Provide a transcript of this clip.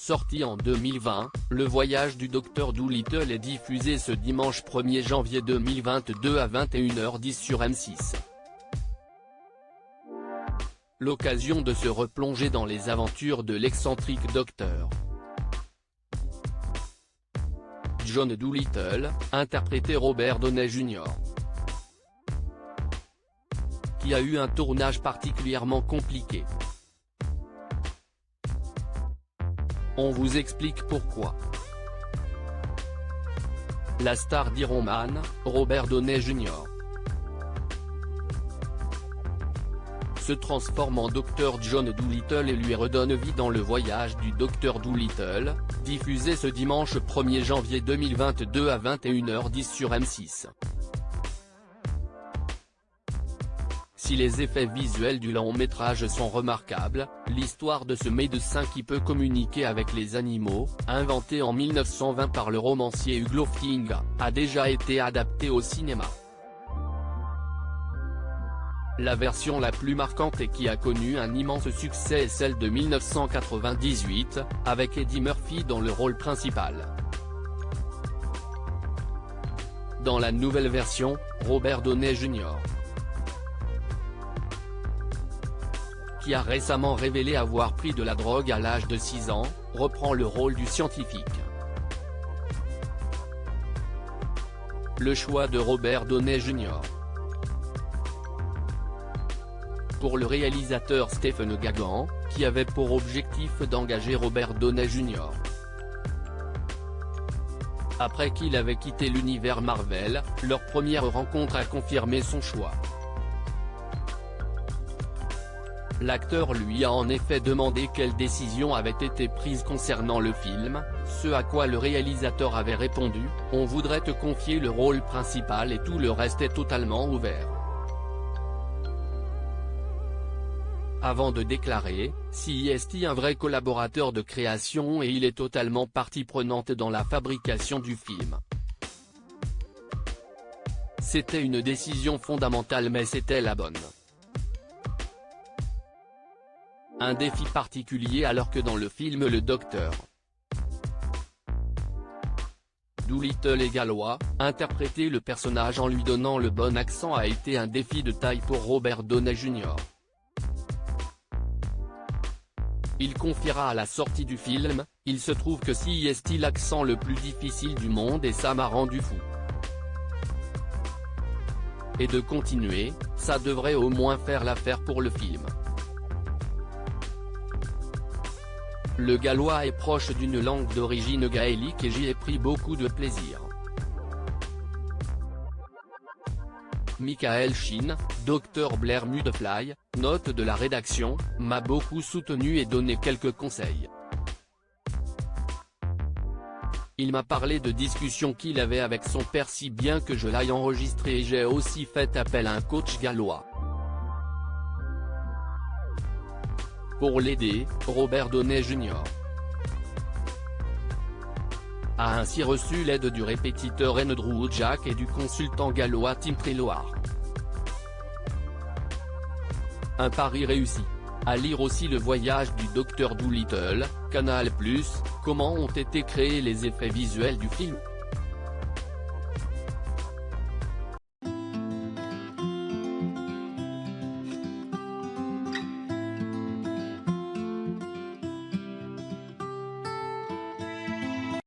Sorti en 2020, Le Voyage du Docteur Dolittle est diffusé ce dimanche 1er janvier 2022 à 21h10 sur M6. L'occasion de se replonger dans les aventures de l'excentrique docteur John Dolittle, interprété Robert Downey Jr., qui a eu un tournage particulièrement compliqué. On vous explique pourquoi. La star d'Iron Man, Robert Downey Jr., se transforme en Dr John Dolittle et lui redonne vie dans Le Voyage du Docteur Dolittle, diffusé ce dimanche 1er janvier 2022 à 21h10 sur M6. Si les effets visuels du long-métrage sont remarquables, l'histoire de ce médecin qui peut communiquer avec les animaux, inventé en 1920 par le romancier Hugh Lofting, a déjà été adaptée au cinéma. La version la plus marquante et qui a connu un immense succès est celle de 1998, avec Eddie Murphy dans le rôle principal. Dans la nouvelle version, Robert Downey Jr., qui a récemment révélé avoir pris de la drogue à l'âge de 6 ans, reprend le rôle du scientifique. Le choix de Robert Downey Jr. pour le réalisateur Stephen Gagan, qui avait pour objectif d'engager Robert Downey Jr. après qu'il avait quitté l'univers Marvel, leur première rencontre a confirmé son choix. L'acteur lui a en effet demandé quelle décision avait été prise concernant le film, ce à quoi le réalisateur avait répondu « On voudrait te confier le rôle principal et tout le reste est totalement ouvert ». Avant de déclarer « Si est un vrai collaborateur de création et il est totalement partie prenante dans la fabrication du film. C'était une décision fondamentale mais c'était la bonne. » Un défi particulier alors que dans le film le Dr Dolittle est gallois, interpréter le personnage en lui donnant le bon accent a été un défi de taille pour Robert Downey Jr. Il confiera à la sortie du film, « Il se trouve que si est l'accent le plus difficile du monde et ça m'a rendu fou. Et de continuer, ça devrait au moins faire l'affaire pour le film. » Le gallois est proche d'une langue d'origine gaélique et j'y ai pris beaucoup de plaisir. Michael Sheen, Dr Blair Mudfly, note de la rédaction, m'a beaucoup soutenu et donné quelques conseils. Il m'a parlé de discussions qu'il avait avec son père si bien que je l'aille enregistré et j'ai aussi fait appel à un coach gallois. Pour l'aider, Robert Downey Jr. a ainsi reçu l'aide du répétiteur Andrew Jack et du consultant gallois Tim Treloar. Un pari réussi. À lire aussi Le Voyage du Docteur Dolittle, Canal+, comment ont été créés les effets visuels du film.